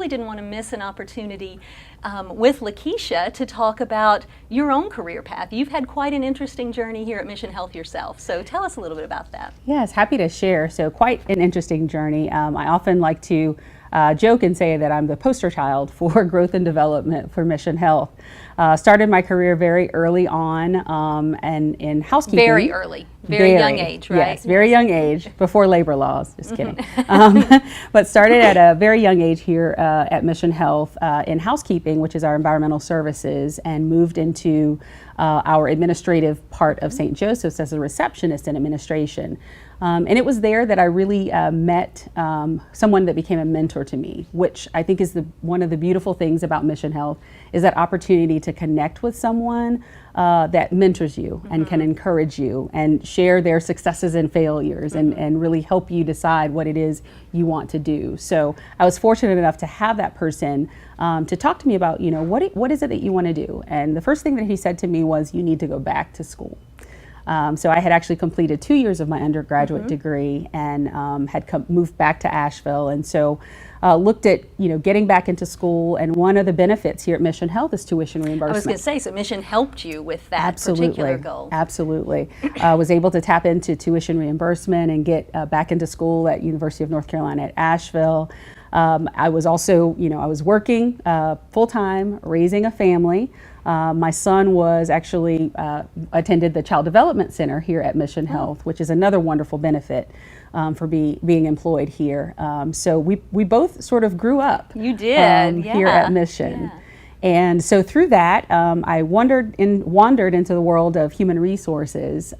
really didn't want to miss an opportunity with Lakeisha to talk about your own career path. You've had quite an interesting journey here at Mission Health yourself, so tell us a little bit about that. Yes, happy to share. So quite an interesting journey. I often like to joke and say that I'm the poster child for growth and development for Mission Health. Started my career very early on and in housekeeping. Very early, very young age, right? Yes, very young age, before labor laws, just kidding. But started at a very young age here at Mission Health in housekeeping, which is our environmental services, and moved into our administrative part of St. Joseph's as a receptionist in administration. And it was there that I really met someone that became a mentor to me, which I think is one of the beautiful things about Mission Health, is that opportunity to connect with someone that mentors you and can encourage you and share their successes and failures and really help you decide what it is you want to do. So I was fortunate enough to have that person to talk to me about, what is it that you want to do? And the first thing that he said to me was, you need to go back to school. So I had actually completed 2 years of my undergraduate degree and had moved back to Asheville, and so looked at getting back into school. And one of the benefits here at Mission Health is tuition reimbursement. I was going to say, so Mission helped you with that particular goal. Absolutely. Was able to tap into tuition reimbursement and get back into school at University of North Carolina at Asheville. I was also, I was working full-time, raising a family. My son was actually attended the Child Development Center here at Mission Health, which is another wonderful benefit for being employed here. So we both sort of grew up. You did, here at Mission. Yeah. And so through that, I wandered into the world of human resources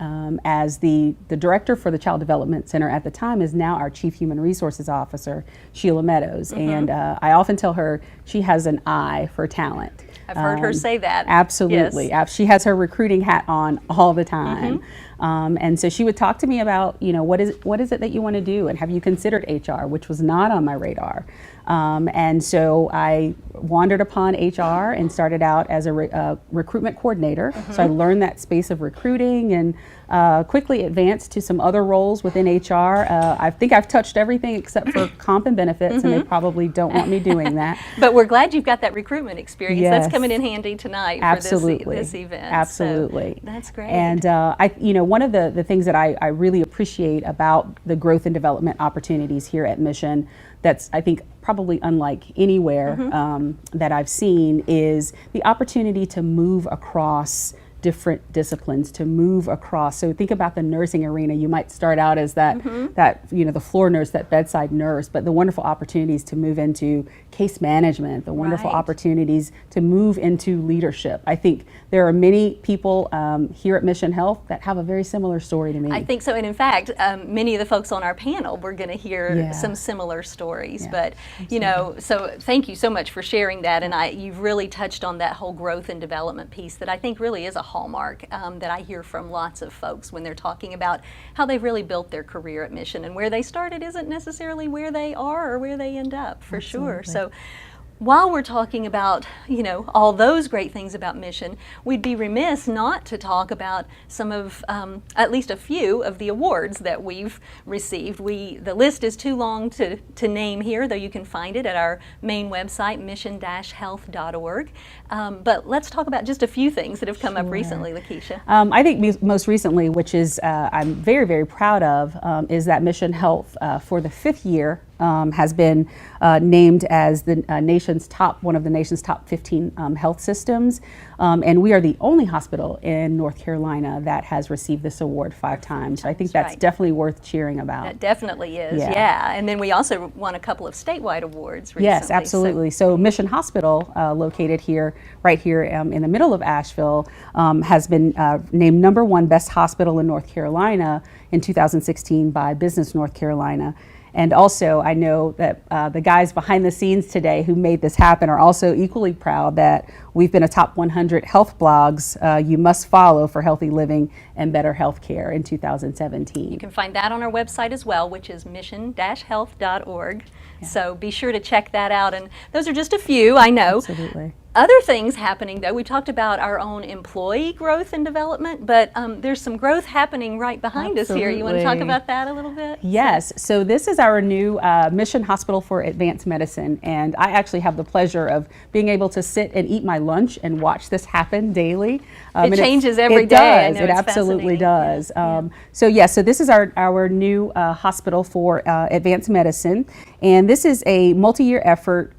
as the director for the Child Development Center at the time is now our Chief Human Resources Officer, Sheila Meadows. And I often tell her she has an eye for talent. I've heard her say that. Absolutely. Yes. She has her recruiting hat on all the time. And so she would talk to me about, what is it that you want to do? And have you considered HR, which was not on my radar. And so I wandered upon HR and started out as a recruitment coordinator. So I learned that space of recruiting and quickly advanced to some other roles within HR. I think I've touched everything except for comp and benefits, and they probably don't want me doing that. But we're glad you've got that recruitment experience. Yes. That's coming in handy tonight Absolutely. for this event. Absolutely. So that's great. And one of the things that I really appreciate about the growth and development opportunities here at Mission, that's I think probably unlike anywhere that I've seen, is the opportunity to move across different disciplines, to move across. So think about the nursing arena. You might start out as that the floor nurse, that bedside nurse, but the wonderful opportunities to move into case management, the wonderful opportunities to move into leadership. I think there are many people here at Mission Health that have a very similar story to me. I think so, and in fact, many of the folks on our panel, we're going to hear some similar stories. But so thank you so much for sharing that, and you've really touched on that whole growth and development piece that I think really is a hallmark that I hear from lots of folks when they're talking about how they've really built their career at Mission, and where they started isn't necessarily where they are or where they end up, for sure. So while we're talking about, all those great things about Mission, we'd be remiss not to talk about some of, at least a few of the awards that we've received. The list is too long to name here, though you can find it at our main website, mission-health.org. But let's talk about just a few things that have come up recently, Lakeisha. I think most recently, which is I'm very, very proud of, is that Mission Health for the 5th year has been named as the one of the nation's top 15 health systems, and we are the only hospital in North Carolina that has received this award 5 times. So I think that's definitely worth cheering about. That definitely is, and then we also won a couple of statewide awards recently. Yes, absolutely. So Mission Hospital, located right here in the middle of Asheville, has been named #1 best hospital in North Carolina in 2016 by Business North Carolina. And also, I know that the guys behind the scenes today who made this happen are also equally proud that we've been a top 100 health blogs you must follow for healthy living and better health care in 2017. You can find that on our website as well, which is mission-health.org. So be sure to check that out. And those are just a few, I know. Absolutely. Other things happening, though, we talked about our own employee growth and development, but there's some growth happening right behind us here. You want to talk about that a little bit? Yes. So this is our new Mission Hospital for Advanced Medicine, and I actually have the pleasure of being able to sit and eat my lunch and watch this happen daily. It changes every day. It absolutely does. So this is our new hospital for advanced medicine, and this is a multi-year effort,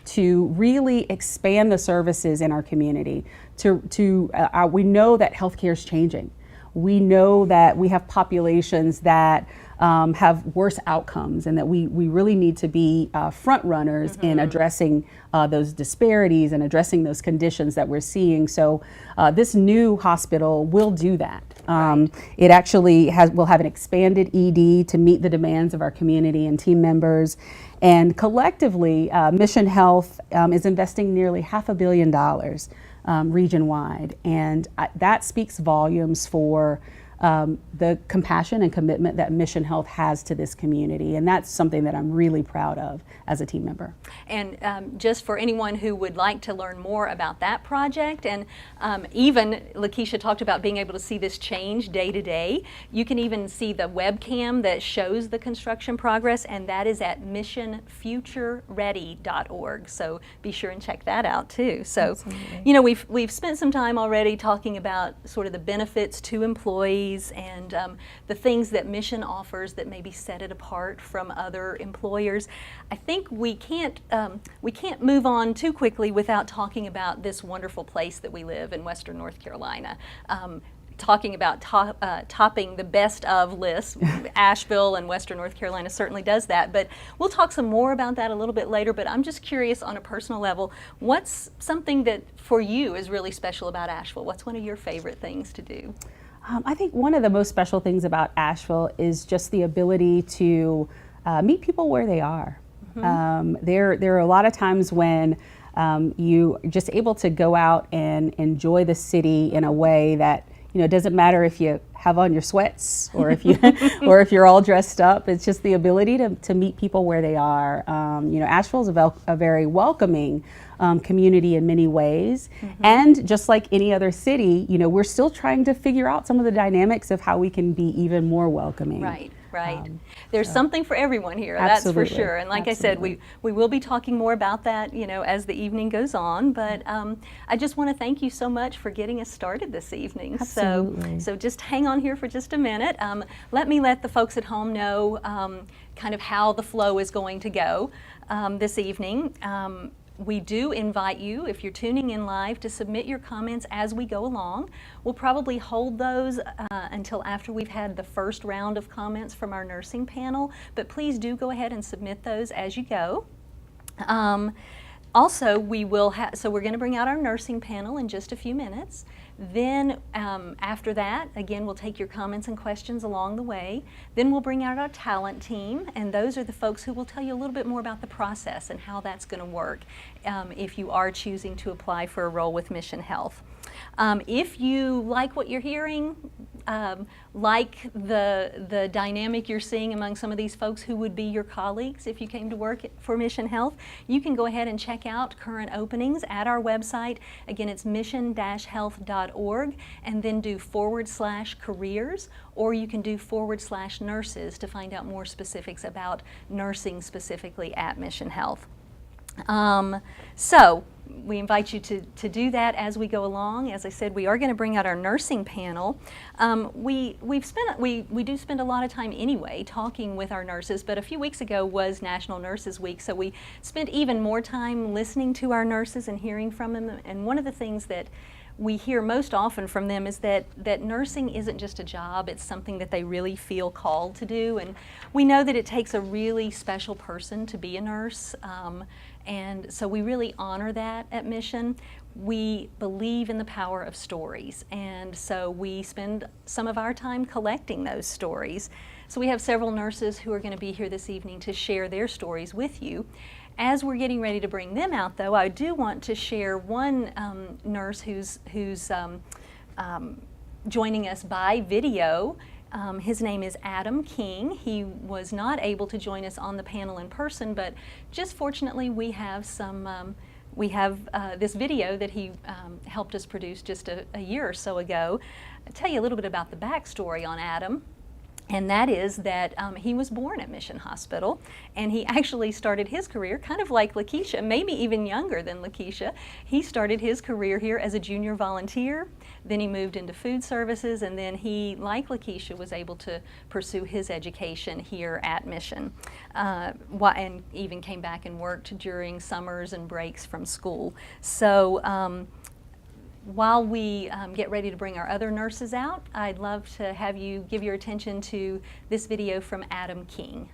to really expand the services in our community. We know that healthcare is changing. We know that we have populations that have worse outcomes, and that we really need to be front runners in addressing those disparities and addressing those conditions that we're seeing. So this new hospital will do that. It actually will have an expanded ED to meet the demands of our community and team members. And collectively, Mission Health is investing nearly $500 million region-wide. And that speaks volumes for the compassion and commitment that Mission Health has to this community, and that's something that I'm really proud of as a team member. And just for anyone who would like to learn more about that project, and even Lakeisha talked about being able to see this change day to day, you can even see the webcam that shows the construction progress, and that is at missionfutureready.org. So be sure and check that out too. So, we've spent some time already talking about sort of the benefits to employees and the things that Mission offers that maybe set it apart from other employers. I think we can't move on too quickly without talking about this wonderful place that we live in Western North Carolina. Talking about topping the best of lists, Asheville and Western North Carolina certainly does that, but we'll talk some more about that a little bit later. But I'm just curious on a personal level, what's something that for you is really special about Asheville? What's one of your favorite things to do? I think one of the most special things about Asheville is just the ability to meet people where they are. There are a lot of times when you are just able to go out and enjoy the city in a way that, it doesn't matter if you have on your sweats or if you or if you're all dressed up. It's just the ability to meet people where they are. Asheville's a very welcoming community in many ways, and just like any other city, we're still trying to figure out some of the dynamics of how we can be even more welcoming. Right. There's something for everyone here, that's for sure. And like I said, we will be talking more about that, as the evening goes on. But I just want to thank you so much for getting us started this evening. Absolutely. So just hang on here for just a minute. Let the folks at home know kind of how the flow is going to go this evening. We do invite you, if you're tuning in live, to submit your comments as we go along. We'll probably hold those until after we've had the first round of comments from our nursing panel, but please do go ahead and submit those as you go. Also, we're going to bring out our nursing panel in just a few minutes. Then after that, again, we'll take your comments and questions along the way. Then we'll bring out our talent team, and those are the folks who will tell you a little bit more about the process and how that's going to work if you are choosing to apply for a role with Mission Health. If you like what you're hearing, like the dynamic you're seeing among some of these folks who would be your colleagues if you came to work for Mission Health, you can go ahead and check out current openings at our website. Again, it's mission-health.org, and then do /careers, or you can do /nurses to find out more specifics about nursing specifically at Mission Health. So we invite you to do that as we go along. As I said, we are going to bring out our nursing panel. We do spend a lot of time anyway talking with our nurses, but a few weeks ago was National Nurses Week, so we spent even more time listening to our nurses and hearing from them. And one of the things that we hear most often from them is that nursing isn't just a job, it's something that they really feel called to do. And we know that it takes a really special person to be a nurse, and so we really honor that at Mission. We believe in the power of stories, and so we spend some of our time collecting those stories. So we have several nurses who are going to be here this evening to share their stories with you. As we're getting ready to bring them out, though, I do want to share one nurse who's joining us by video. His name is Adam King. He was not able to join us on the panel in person, but just fortunately we have some we have this video that he helped us produce just a year or so ago. I'll tell you a little bit about the backstory on Adam. And that is that he was born at Mission Hospital, and he actually started his career kind of like Lakeisha, maybe even younger than Lakeisha. He started his career here as a junior volunteer, then he moved into food services, and then he, like Lakeisha, was able to pursue his education here at Mission, and even came back and worked during summers and breaks from school. So while we get ready to bring our other nurses out, I'd love to have you give your attention to this video from Adam King.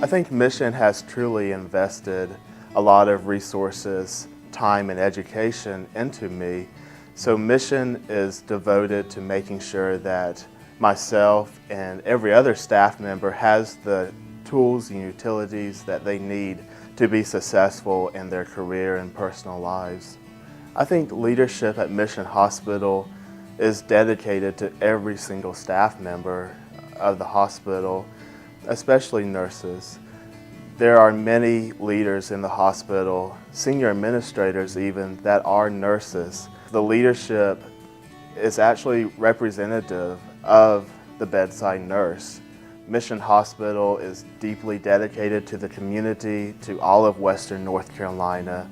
I think Mission has truly invested a lot of resources, time, and education into me. So Mission is devoted to making sure that myself and every other staff member has the tools and utilities that they need to be successful in their career and personal lives. I think leadership at Mission Hospital is dedicated to every single staff member of the hospital, especially nurses. There are many leaders in the hospital, senior administrators even, that are nurses. The leadership is actually representative of the bedside nurse. Mission Hospital is deeply dedicated to the community, to all of Western North Carolina.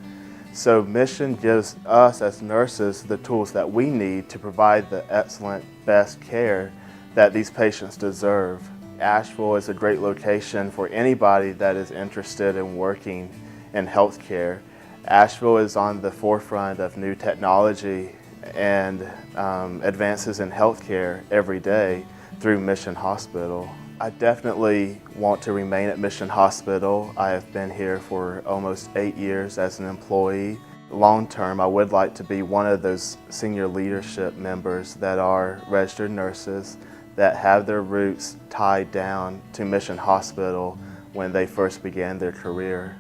So Mission gives us as nurses the tools that we need to provide the excellent, best care that these patients deserve. Asheville is a great location for anybody that is interested in working in healthcare. Asheville is on the forefront of new technology and advances in healthcare every day through Mission Hospital. I definitely want to remain at Mission Hospital. I have been here for almost 8 years as an employee. Long term, I would like to be one of those senior leadership members that are registered nurses that have their roots tied down to Mission Hospital when they first began their career.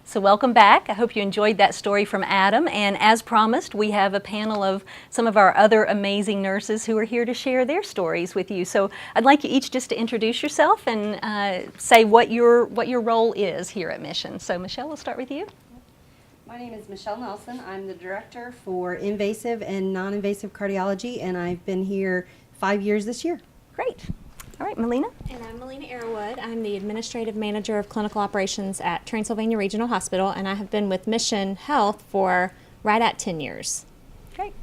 So welcome back. I hope you enjoyed that story from Adam. And as promised, we have a panel of some of our other amazing nurses who are here to share their stories with you. So I'd like you each just to introduce yourself and say what your role is here at Mission. So Michelle, we'll start with you. My name is Michelle Nelson. I'm the director for invasive and non-invasive cardiology, and I've been here 5 years this year. Great. All right, Melina. And I'm Melina Arrowood. I'm the administrative manager of clinical operations at Transylvania Regional Hospital, and I have been with Mission Health for right at 10 years. Great.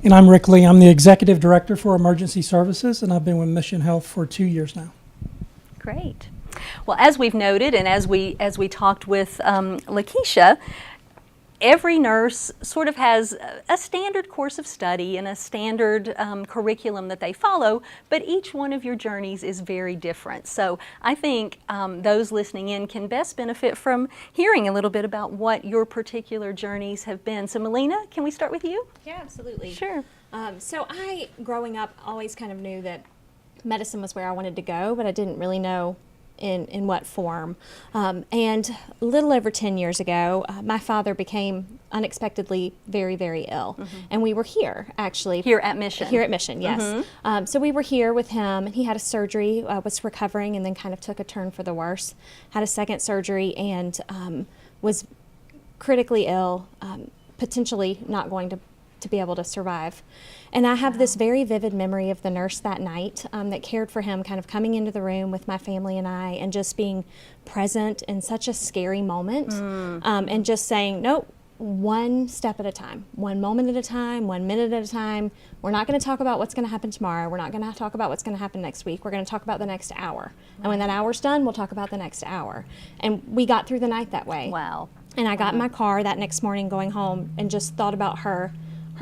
And I'm Rick Lee. I'm the executive director for emergency services, and I've been with Mission Health for 2 years now. Great. Well, as we've noted, and as we talked with Lakeisha, every nurse sort of has a standard course of study and a standard curriculum that they follow, but each one of your journeys is very different. So I think those listening in can best benefit from hearing a little bit about what your particular journeys have been. So Melina, can we start with you? Yeah, absolutely. Sure. So I, growing up, always kind of knew that medicine was where I wanted to go, but I didn't really know in what form. And a little over 10 years ago, my father became unexpectedly very, very ill. Mm-hmm. And we were here, actually. Here at Mission? Here at Mission, yes. Mm-hmm. So we were here with him, and he had a surgery, was recovering, and then kind of took a turn for the worse. Had a second surgery and was critically ill, potentially not going to be able to survive. And I have this very vivid memory of the nurse that night that cared for him, kind of coming into the room with my family and I, and just being present in such a scary moment, and just saying, nope, one step at a time, one moment at a time, 1 minute at a time. We're not going to talk about what's going to happen tomorrow. We're not going to talk about what's going to happen next week. We're going to talk about the next hour. And when that hour's done, we'll talk about the next hour. And we got through the night that way. Wow. And I got in my car that next morning going home and just thought about her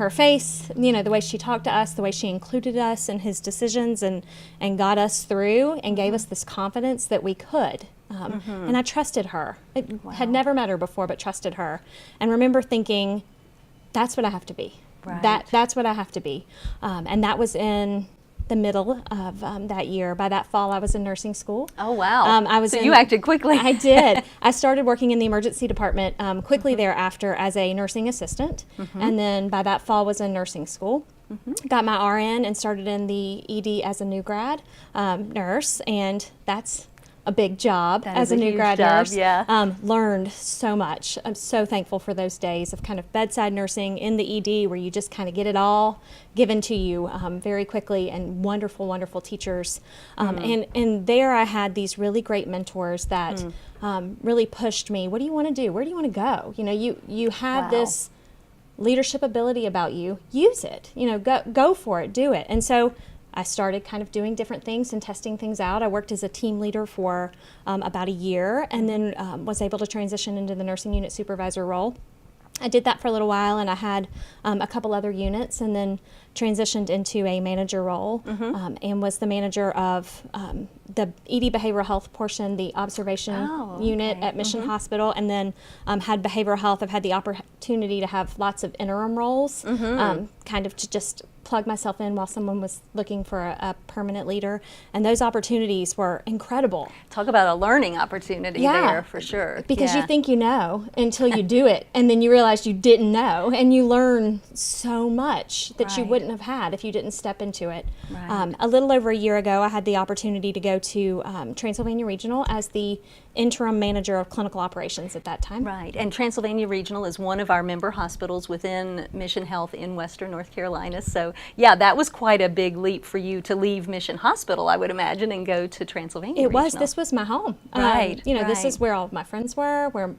face, you know, the way she talked to us, the way she included us in his decisions and got us through and gave us this confidence that we could. And I trusted her. I had never met her before, but trusted her. And remember thinking, that's what I have to be. Right. That's what I have to be. And that was in the middle of that year. By that fall, I was in nursing school. Oh, wow. So in- you acted quickly. I did. I started working in the emergency department quickly thereafter as a nursing assistant, and then by that fall was in nursing school. Got my RN and started in the ED as a new grad nurse, and that's a big job That as is a a new huge grad job, nurse. yeah. Learned so much. I'm so thankful for those days of kind of bedside nursing in the ED where you just kind of get it all given to you very quickly, and wonderful, wonderful teachers. And there I had these really great mentors that really pushed me. What do you want to do? Where do you want to go? You know, you have Wow. this leadership ability about you. Use it. You know, go for it. Do it. And so I started kind of doing different things and testing things out. I worked as a team leader for about a year, and then was able to transition into the nursing unit supervisor role. I did that for a little while, and I had a couple other units, and then transitioned into a manager role and was the manager of the ED behavioral health portion, the observation unit at Mission Hospital, and then had behavioral health. I've had the opportunity to have lots of interim roles, kind of to just plug myself in while someone was looking for a permanent leader, and those opportunities were incredible. Talk about a learning opportunity there for sure. Because Yeah. you think you know until you do it, and then you realize you didn't know, and you learn so much that you Right. wouldn't have had if you didn't step into it. Right. A little over a year ago, I had the opportunity to go to Transylvania Regional as the interim manager of clinical operations at that time. Right, and Transylvania Regional is one of our member hospitals within Mission Health in Western North Carolina. So, yeah, that was quite a big leap for you to leave Mission Hospital, I would imagine, and go to Transylvania It was. Regional. This was my home. Right, You know, this right. is where all of my friends were, where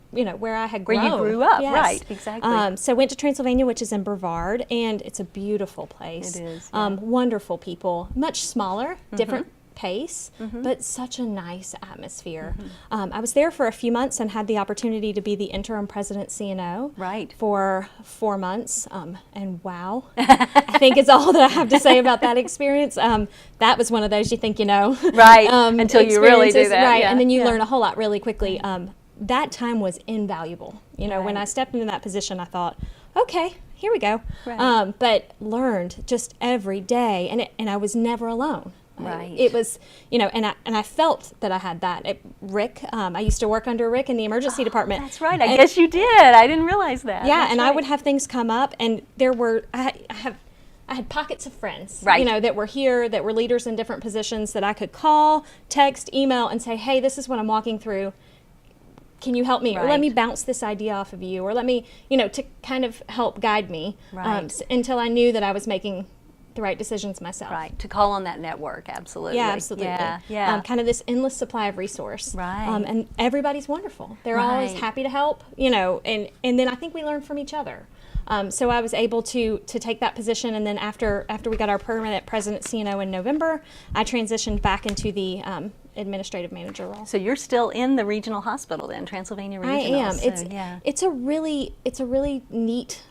I had Where grown. you grew up, Yes. right, exactly. So went to Transylvania, which is in Brevard, and it's a beautiful place. It is, yeah. Wonderful people, much smaller, different pace, but such a nice atmosphere. I was there for a few months and had the opportunity to be the interim president CNO Right. for 4 months, and wow, I think is all that I have to say about that experience. That was one of those you think you know, Right, until you really do experiences, that, right? yeah, And then you yeah. learn a whole lot really quickly. That time was invaluable. You know, when Right. I stepped into that position, I thought, okay, here we go. Right. But learned just every day, and I was never alone. Right. It was, you know, and I felt that I had that. Rick, I used to work under Rick in the emergency department. That's right, I guess you did. I didn't realize that. Yeah, That's and I right. would have things come up, and there were I had pockets of friends, Right. you know, that were here, that were leaders in different positions that I could call, text, email, and say, hey, this is what I'm walking through. Can you help me? Or let me Right. bounce this idea off of you, or let me, you know, to kind of help guide me Right. Until I knew that I was making the right decisions myself. Right, to call on that network, absolutely. Yeah, absolutely. Yeah. Kind of this endless supply of resource. Right. And everybody's wonderful. They're always Right. happy to help, you know, and then I think we learn from each other. So I was able to take that position, and then after we got our permanent president CNO in November, I transitioned back into the administrative manager role. So you're still in the regional hospital then, Transylvania I Regional. am. So, It's a really neat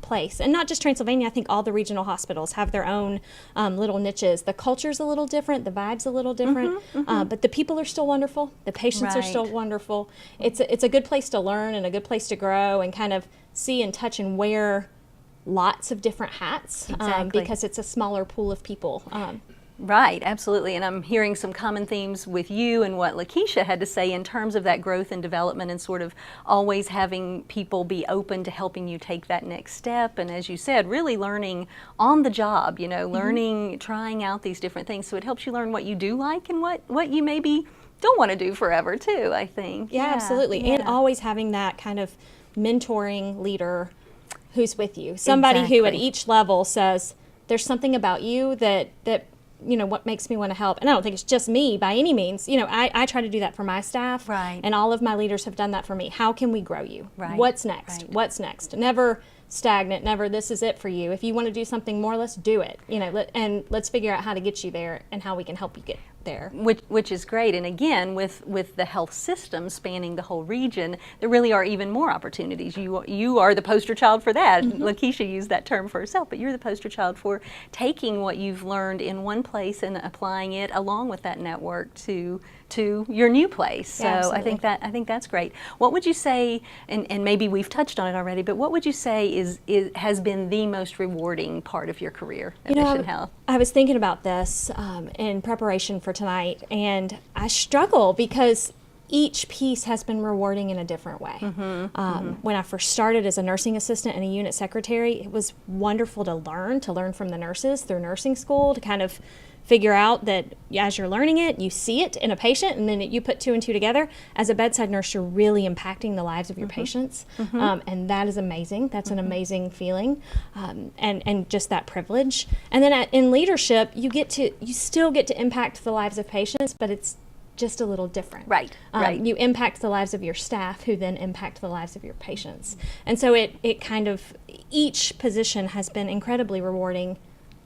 place, and not just Transylvania. I think all the regional hospitals have their own little niches. The culture's a little different, the vibe's a little different, but the people are still wonderful. The patients are still Right. wonderful. It's a good place to learn and a good place to grow and kind of see and touch and wear lots of different hats Exactly. because it's a smaller pool of people. Right, absolutely. And I'm hearing some common themes with you and what Lakeisha had to say in terms of that growth and development, and sort of always having people be open to helping you take that next step. And as you said, really learning on the job, you know, learning, trying out these different things. So it helps you learn what you do like and what you maybe don't want to do forever too, I think. Yeah, absolutely. And yeah. always having that kind of mentoring leader who's with you. Somebody who at Exactly. each level says, there's something about you that you know, what makes me want to help. And I don't think it's just me by any means. You know, I try to do that for my staff. Right. And all of my leaders have done that for me. How can we grow you? Right, What's next? right. What's next? Never stagnant, never this is it for you. If you want to do something more, let's do it. You know, let's figure out how to get you there and how we can help you get there. Which is great. And again, with the health system spanning the whole region, there really are even more opportunities. You are the poster child for that. Lakeisha used that term for herself, but you're the poster child for taking what you've learned in one place and applying it along with that network to to your new place. So Yeah, I think that's great. What would you say, and maybe we've touched on it already, but what would you say has been the most rewarding part of your career at Mission Health? I was thinking about this in preparation for tonight, and I struggle because each piece has been rewarding in a different way. When I first started as a nursing assistant and a unit secretary, it was wonderful to learn from the nurses through nursing school, to kind of figure out that as you're learning it, you see it in a patient, and then you put two and two together. As a bedside nurse, you're really impacting the lives of your patients, and that is amazing. That's an amazing feeling, and just that privilege. And then in leadership, you still get to impact the lives of patients, but it's just a little different. Right. You impact the lives of your staff, who then impact the lives of your patients. And so it kind of, each position has been incredibly rewarding,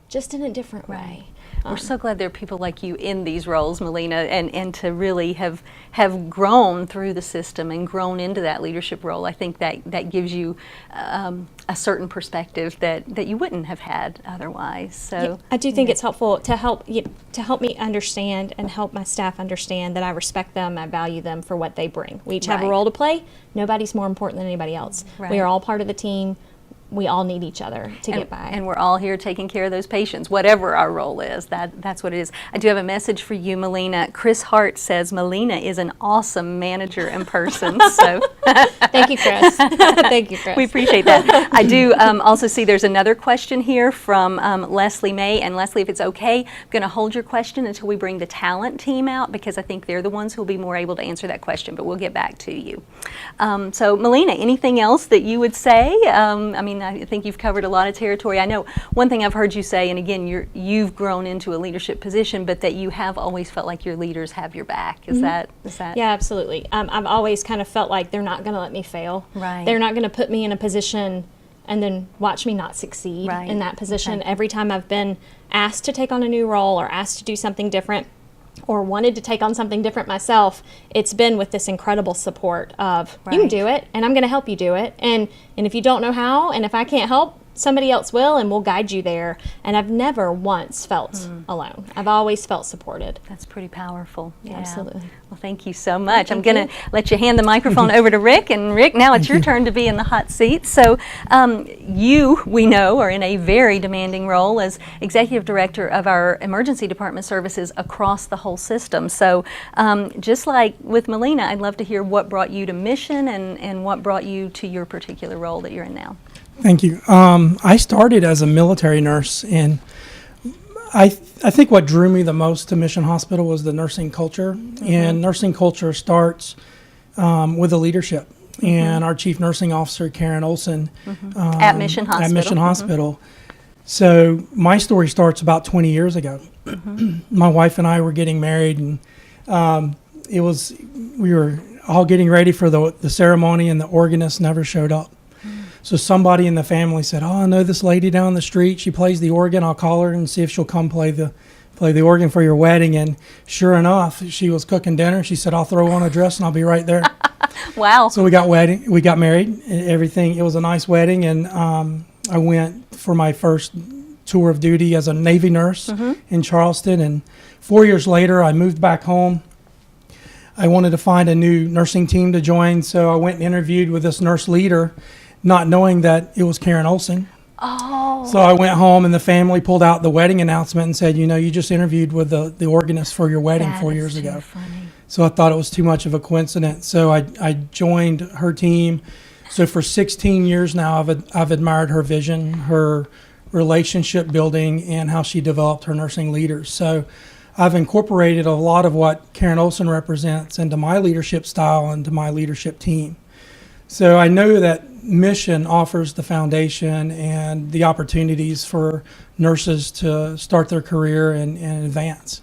just in a different way. We're so glad there are people like you in these roles, Melina, and to really have grown through the system and grown into that leadership role. I think that gives you a certain perspective that you wouldn't have had otherwise. So Yeah, I do think it's helpful to help me understand and help my staff understand that I respect them, I value them for what they bring. We each have a Right. role to play. Nobody's more important than anybody else. Right. We are all part of the team. We all need each other to get by. And we're all here taking care of those patients, whatever our role is. That's what it is. I do have a message for you, Melina. Chris Hart says Melina is an awesome manager in person. So Thank you, Chris. Thank you, Chris. we appreciate that. I do also see there's another question here from Leslie May. And Leslie, if it's okay, I'm going to hold your question until we bring the talent team out, because I think they're the ones who will be more able to answer that question, but we'll get back to you. So Melina, anything else that you would say? I think you've covered a lot of territory. I know one thing I've heard you say, and again, you've grown into a leadership position, but that you have always felt like your leaders have your back. Is that? Yeah, absolutely. I've always kind of felt like they're not going to let me fail. Right. They're not going to put me in a position and then watch me not succeed Right. in that position. Okay. Every time I've been asked to take on a new role or asked to do something different, or wanted to take on something different myself, it's been with this incredible support of, you can Right. do it, and I'm going to help you do it. And if you don't know how, and if I can't help, somebody else will, and we'll guide you there. And I've never once felt alone. I've always felt supported. That's pretty powerful. Yeah. Absolutely. Well, thank you so much. I'm Thank going you. to let you hand the microphone over to Rick. And Rick, now it's your turn to be in the hot seat. So we know, are in a very demanding role as Executive Director of our Emergency Department Services across the whole system. So just like with Melina, I'd love to hear what brought you to Mission and what brought you to your particular role that you're in now. Thank you. I started as a military nurse, and I think what drew me the most to Mission Hospital was the nursing culture. And nursing culture starts with the leadership. And our chief nursing officer, Karen Olson, At Mission Hospital. At Mission Hospital. So my story starts about 20 years ago. My wife and I were getting married, and we were all getting ready for the ceremony, and the organist never showed up. So somebody in the family said, "Oh, I know this lady down the street. She plays the organ. I'll call her and see if she'll come play the organ for your wedding." And sure enough, she was cooking dinner. She said, "I'll throw on a dress and I'll be right there." Wow. So we got married. Everything. It was a nice wedding, and I went for my first tour of duty as a Navy nurse in Charleston. And 4 years later, I moved back home. I wanted to find a new nursing team to join, so I went and interviewed with this nurse leader, not knowing that it was Karen Olson. Oh. So I went home, and the family pulled out the wedding announcement and said, you just interviewed with the organist for your wedding 4 years ago. Funny. So I thought it was too much of a coincidence. So I joined her team. So for 16 years now, I've admired her vision, her relationship building, and how she developed her nursing leaders. So I've incorporated a lot of what Karen Olson represents into my leadership style and to my leadership team. So I know that Mission offers the foundation and the opportunities for nurses to start their career and advance.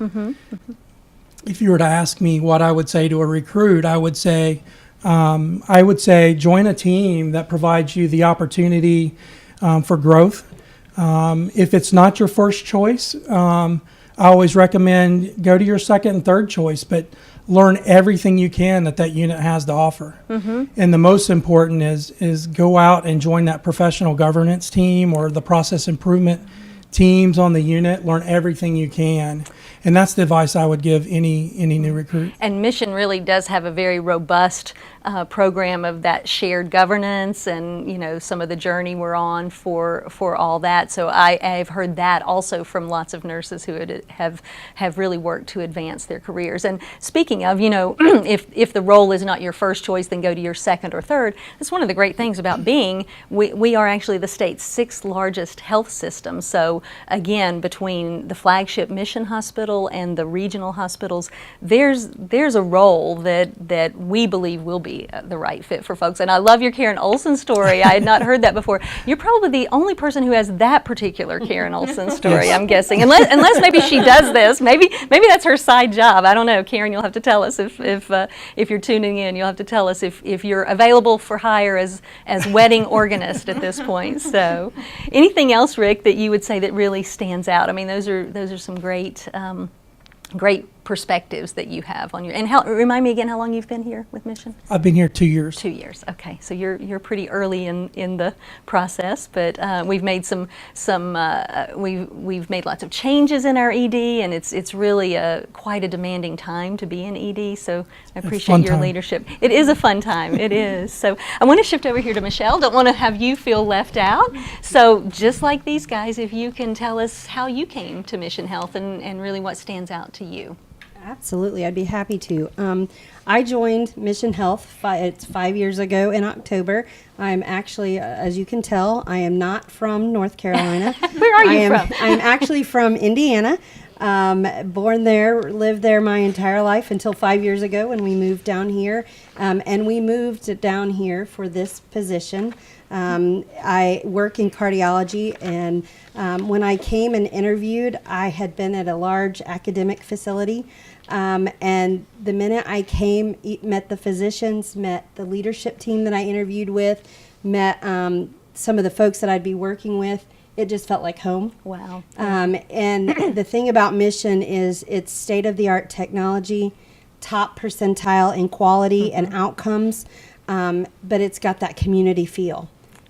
If you were to ask me what I would say to a recruit, I would say join a team that provides you the opportunity for growth. If it's not your first choice, I always recommend go to your second and third choice, but learn everything you can that unit has to offer. And the most important is go out and join that professional governance team or the process improvement teams on the unit, learn everything you can. And that's the advice I would give any new recruit. And Mission really does have a very robust program of that shared governance, and some of the journey we're on for all that. So I've heard that also from lots of nurses who have really worked to advance their careers. And speaking of, if the role is not your first choice, then go to your second or third. That's one of the great things about being. We are actually the state's 6th largest health system. So again, between the flagship Mission Hospital and the regional hospitals, there's a role that we believe will be the right fit for folks. And I love your Karen Olson story. I had not heard that before. You're probably the only person who has that particular Karen Olson story, I'm guessing. Unless maybe she does this. Maybe that's her side job. I don't know. Karen, you'll have to tell us if you're tuning in. You'll have to tell us if you're available for hire as wedding organist at this point. So, anything else, Rick, that you would say that really stands out? I mean, those are some great perspectives that you have on your. And remind me again how long you've been here with Mission? I've been here 2 years. 2 years. Okay, so you're pretty early in the process, but we've made we've made lots of changes in our ED, and it's really quite a demanding time to be in ED. So I appreciate your leadership. It is a fun time. It is. So I want to shift over here to Michelle. Don't want to have you feel left out. So just like these guys, if you can tell us how you came to Mission Health and really what stands out to you. Absolutely, I'd be happy to. I joined Mission Health, it's 5 years ago in October. I'm actually, as you can tell, I am not from North Carolina. Where are you from? I'm actually from Indiana. Born there, lived there my entire life until 5 years ago when we moved down here. And we moved down here for this position. I work in cardiology, and when I came and interviewed, I had been at a large academic facility. And the minute I came, met the physicians, met the leadership team that I interviewed with, met some of the folks that I'd be working with, it just felt like home. Wow. And the thing about Mission is it's state-of-the-art technology, top percentile in quality and outcomes, but it's got that community feel.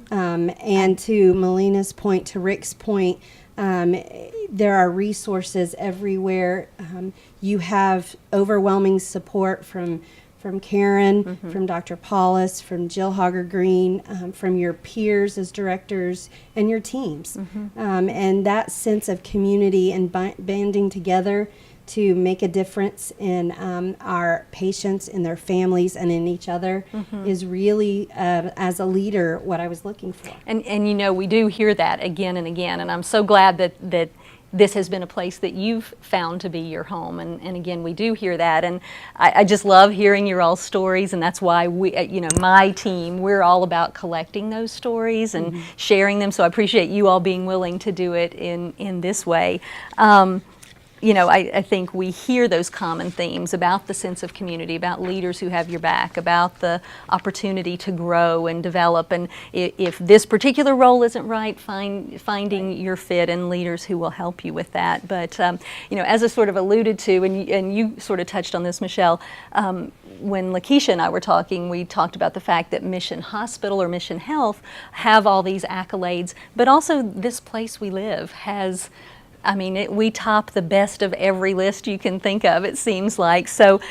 And to Melina's point, to Rick's point, there are resources everywhere. You have overwhelming support from Karen, from Dr. Paulus, from Jill Hogger-Green, from your peers as directors and your teams. And that sense of community and banding together to make a difference in our patients, in their families, and in each other is really, as a leader, what I was looking for. And we do hear that again and again, and I'm so glad that this has been a place that you've found to be your home. And again, we do hear that. And I just love hearing your all stories. And that's why we, my team, we're all about collecting those stories and sharing them. So I appreciate you all being willing to do it in this way. I think we hear those common themes about the sense of community, about leaders who have your back, about the opportunity to grow and develop. And if this particular role isn't right, finding your fit and leaders who will help you with that. But, as I sort of alluded to, and you sort of touched on this, Michelle, when Lakeisha and I were talking, we talked about the fact that Mission Hospital or Mission Health have all these accolades, but also this place we live has, we top the best of every list you can think of, it seems like. So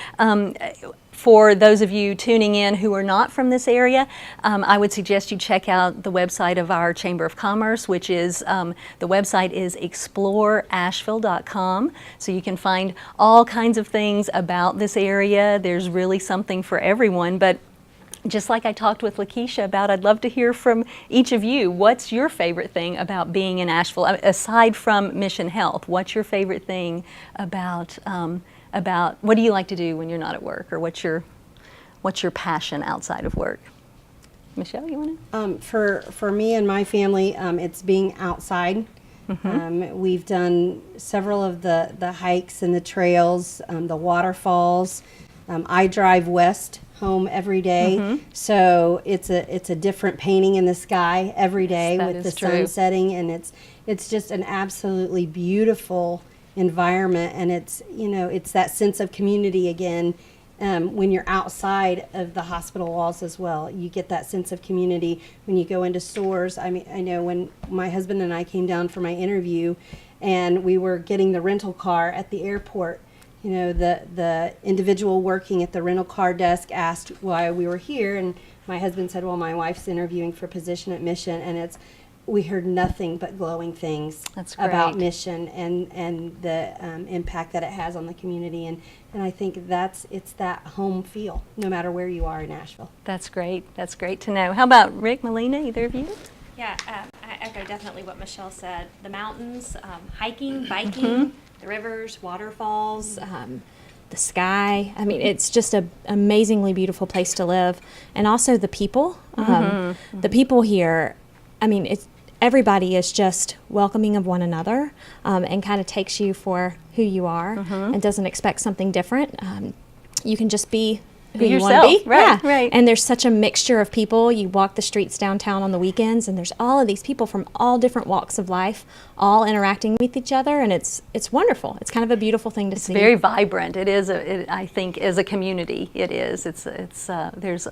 for those of you tuning in who are not from this area, I would suggest you check out the website of our Chamber of Commerce, which is, the website is exploreasheville.com. So you can find all kinds of things about this area. There's really something for everyone. But just like I talked with Lakeisha about, I'd love to hear from each of you. What's your favorite thing about being in Asheville, aside from Mission Health? What's your favorite thing about what do you like to do when you're not at work, or what's your passion outside of work? Michelle, you want to? For me and my family, it's being outside. We've done several of the hikes and the trails, the waterfalls. I drive west home every day, so it's a different painting in the sky every day with the sun setting, and it's just an absolutely beautiful environment, and it's that sense of community again, when you're outside of the hospital walls as well. You get that sense of community when you go into stores. I mean, I know when my husband and I came down for my interview and we were getting the rental car at the airport, you know, the individual working at the rental car desk asked why we were here, and my husband said, well, my wife's interviewing for a position at Mission, and we heard nothing but glowing things That's about great. Mission and the impact that it has on the community, and I think it's that home feel, no matter where you are in Nashville. That's great. That's great to know. How about Rick, Melina, either of you? Yeah, I echo definitely what Michelle said. The mountains, hiking, biking, the rivers, waterfalls, the sky. I mean, it's just an amazingly beautiful place to live. And also the people. The people here, I mean, everybody is just welcoming of one another, and kind of takes you for who you are and doesn't expect something different. You can just be who you want to yourself. be. Right, Yeah. right. And there's such a mixture of people. You walk the streets downtown on the weekends, and there's all of these people from all different walks of life, all interacting with each other, and it's wonderful. It's kind of a beautiful thing to see. Very vibrant. It is. I think as a community, it is. There's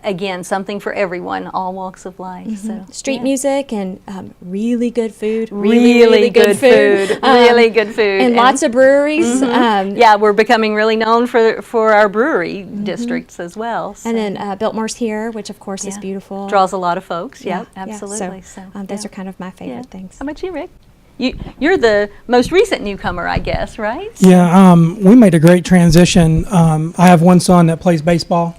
again something for everyone, all walks of life. So Street music and really good food. really good food. Really good food. And lots of breweries. Yeah, we're becoming really known for our brewery districts as well. So. And then Biltmore's here, which of course is Yeah. beautiful. Draws a lot of folks. Yeah, Yeah, absolutely. So, So, those yeah. are kind of my favorite Yeah. things. How about you, Rick? You're the most recent newcomer, I guess, right? Yeah, we made a great transition. I have one son that plays baseball,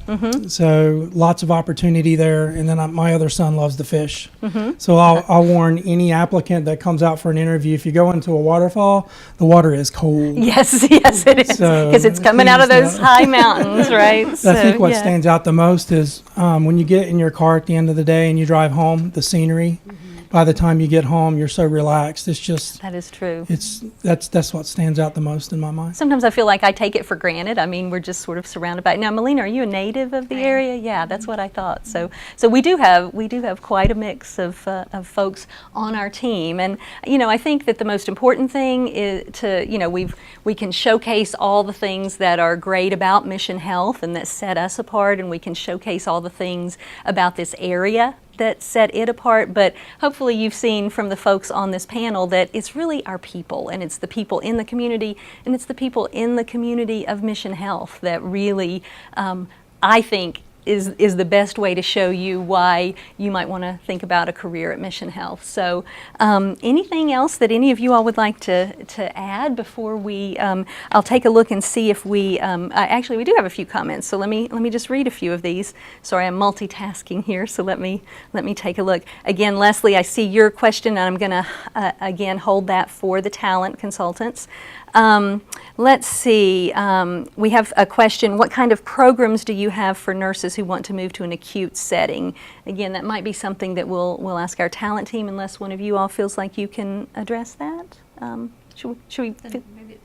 so lots of opportunity there. And then my other son loves to fish. So I'll warn any applicant that comes out for an interview, if you go into a waterfall, the water is cold. Yes, yes, it is. So, Because it's coming out of please those don't. high mountains, right? I So, think what yeah. stands out the most is when you get in your car at the end of the day and you drive home, the scenery. By the time you get home, you're so relaxed. It's just, That is true. that's what stands out the most in my mind. Sometimes I feel like I take it for granted. I mean, we're just sort of surrounded by it. Now, Melina, are you a native of the area? Yeah, that's what I thought. So we do have quite a mix of folks on our team, and I think that the most important thing is we can showcase all the things that are great about Mission Health and that set us apart, and we can showcase all the things about this area that set it apart, but hopefully you've seen from the folks on this panel that it's really our people, and it's the people in the community, and it's the people in the community of Mission Health that really, I think, is the best way to show you why you might want to think about a career at Mission Health. So anything else that any of you all would like to add before we, I'll take a look and see if we, actually we do have a few comments, so let me just read a few of these. Sorry, I'm multitasking here, so let me take a look. Again, Leslie, I see your question, and I'm going to, again, hold that for the talent consultants. Let's see, we have a question, what kind of programs do you have for nurses who want to move to an acute setting? Again, that might be something that we'll ask our talent team, unless one of you all feels like you can address that. Should we Maybe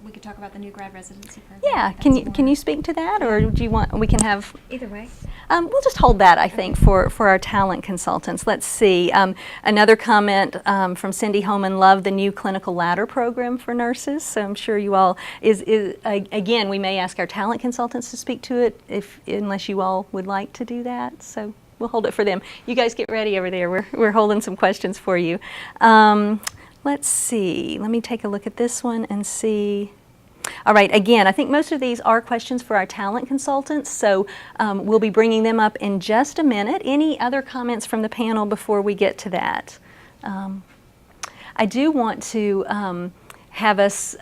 we could talk about the new grad residency program. yeah, can you speak to that, or do you want, we can have, Either way. we'll just hold that, I think, for our talent consultants. Let's see, another comment from Cindy Homan, love the new clinical ladder program for nurses, so I'm sure you all, again, we may ask our talent consultants to speak to it, unless you all would like to do that, so we'll hold it for them. You guys get ready over there, we're holding some questions for you. Let's see, let me take a look at this one and see. All right, again, I think most of these are questions for our talent consultants, so we'll be bringing them up in just a minute. Any other comments from the panel before we get to that? I do want to have us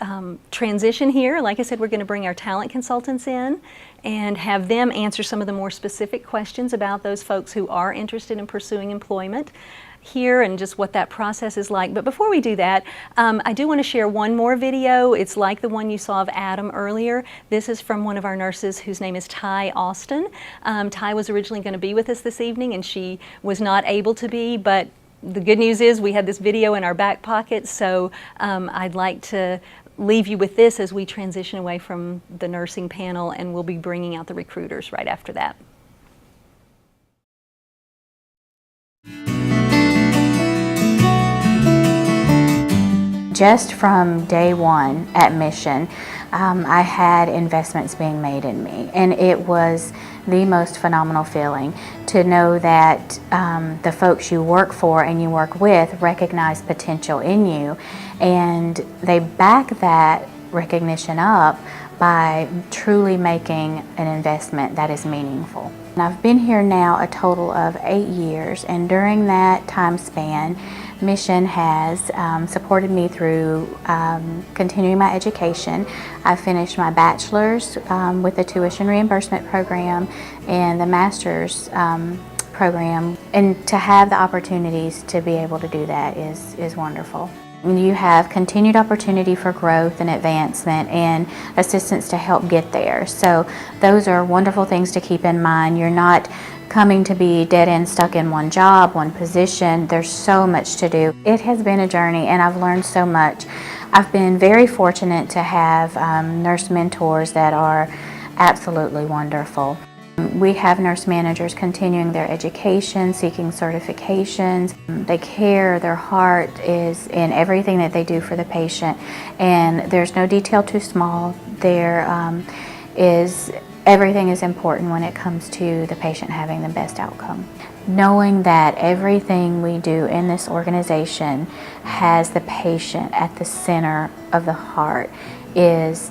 transition here. Like I said, we're going to bring our talent consultants in and have them answer some of the more specific questions about those folks who are interested in pursuing employment here and just what that process is like. But before we do that, I do want to share one more video. It's like the one you saw of Adam earlier. This is from one of our nurses whose name is Ty Austin. Ty was originally going to be with us this evening, and she was not able to be, but the good news is we had this video in our back pocket, so I'd like to leave you with this as we transition away from the nursing panel, and we'll be bringing out the recruiters right after that. Just from day one at Mission, I had investments being made in me, and it was the most phenomenal feeling to know that the folks you work for and you work with recognize potential in you, and they back that recognition up by truly making an investment that is meaningful. And I've been here now a total of 8 years, and during that time span, Mission has supported me through continuing my education. I finished my bachelor's with the tuition reimbursement program and the master's program, and to have the opportunities to be able to do that is wonderful. You have continued opportunity for growth and advancement and assistance to help get there. So those are wonderful things to keep in mind. You're not coming to be dead end stuck in one job, one position. There's so much to do. It has been a journey, and I've learned so much. I've been very fortunate to have nurse mentors that are absolutely wonderful. We have nurse managers continuing their education, seeking certifications. They care, their heart is in everything that they do for the patient, and there's no detail too small. Everything is important when it comes to the patient having the best outcome. Knowing that everything we do in this organization has the patient at the center of the heart is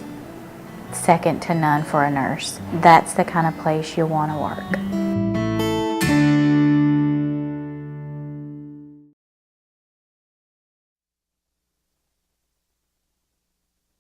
second to none for a nurse. That's the kind of place you want to work.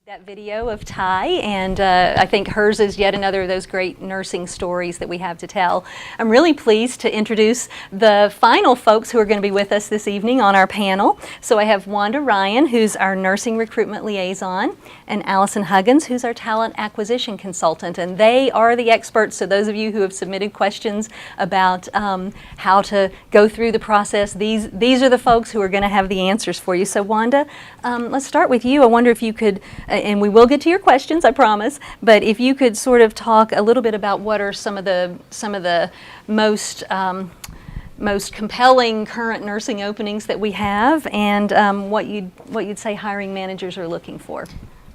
That video of Ty, and I think hers is yet another of those great nursing stories that we have to tell. I'm really pleased to introduce the final folks who are going to be with us this evening on our panel. So I have Wanda Ryan, who's our nursing recruitment liaison, and Allison Huggins, who's our talent acquisition consultant, and they are the experts. So those of you who have submitted questions about how to go through the process, these are the folks who are going to have the answers for you. So Wanda, let's start with you. I wonder if you could, and we will get to your questions, I promise, but if you could sort of talk a little bit about what are some of the most compelling current nursing openings that we have, and what you'd say hiring managers are looking for.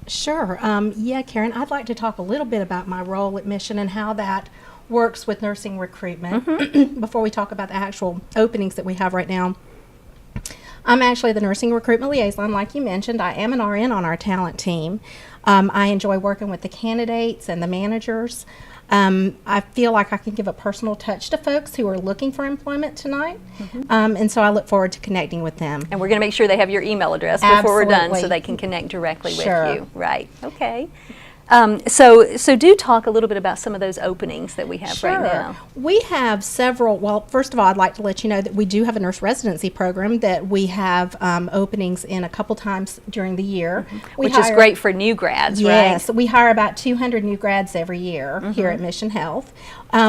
Sure. Yeah, Karen, I'd like to talk a little bit about my role at Mission and how that works with nursing recruitment before we talk about the actual openings that we have right now. I'm actually the nursing recruitment liaison, like you mentioned. I am an RN on our talent team. I enjoy working with the candidates and the managers. I feel like I can give a personal touch to folks who are looking for employment tonight, and so I look forward to connecting with them. And we're going to make sure they have your email address before we're done, Absolutely. so they can connect directly Sure. with you. Right. Okay. So do talk a little bit about some of those openings that we have right now. We have several. Well, first of all, I'd like to let you know that we do have a nurse residency program that we have openings in a couple times during the year. Which is great for new grads, right? Yes, we hire about 200 new grads every year here at Mission Health.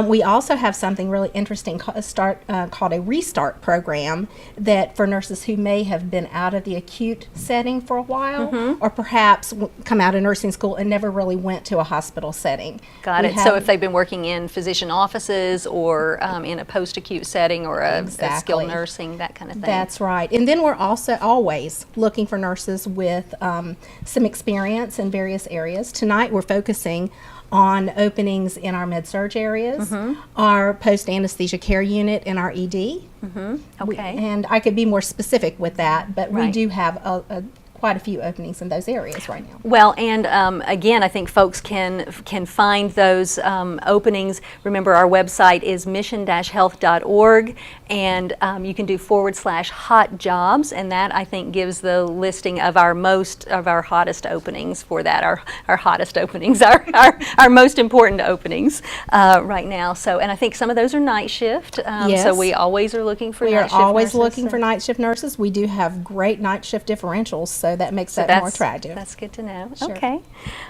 We also have something really interesting called a Restart program that for nurses who may have been out of the acute setting for a while, or perhaps come out of nursing school and never really went to a hospital setting. Got it. So if they've been working in physician offices or in a post-acute setting or a skilled nursing, that kind of thing. That's right. And then we're also always looking for nurses with some experience in various areas. Tonight we're focusing on openings in our med-surg areas, our post-anesthesia care unit, and our ED. Okay. And I could be more specific with that, but we do have quite a few openings in those areas right now. Well, and again, I think folks can find those openings. Remember, our website is mission-health.org, and you can do /hot jobs, and that I think gives the listing of our hottest openings for that. Our hottest openings, our most important openings right now. So, and I think some of those are night shift. Yes. So we always are looking for We night are shift always nurses, looking so- for night shift nurses. We do have great night shift differentials, so that makes that more attractive. That's good to know. Sure. Okay.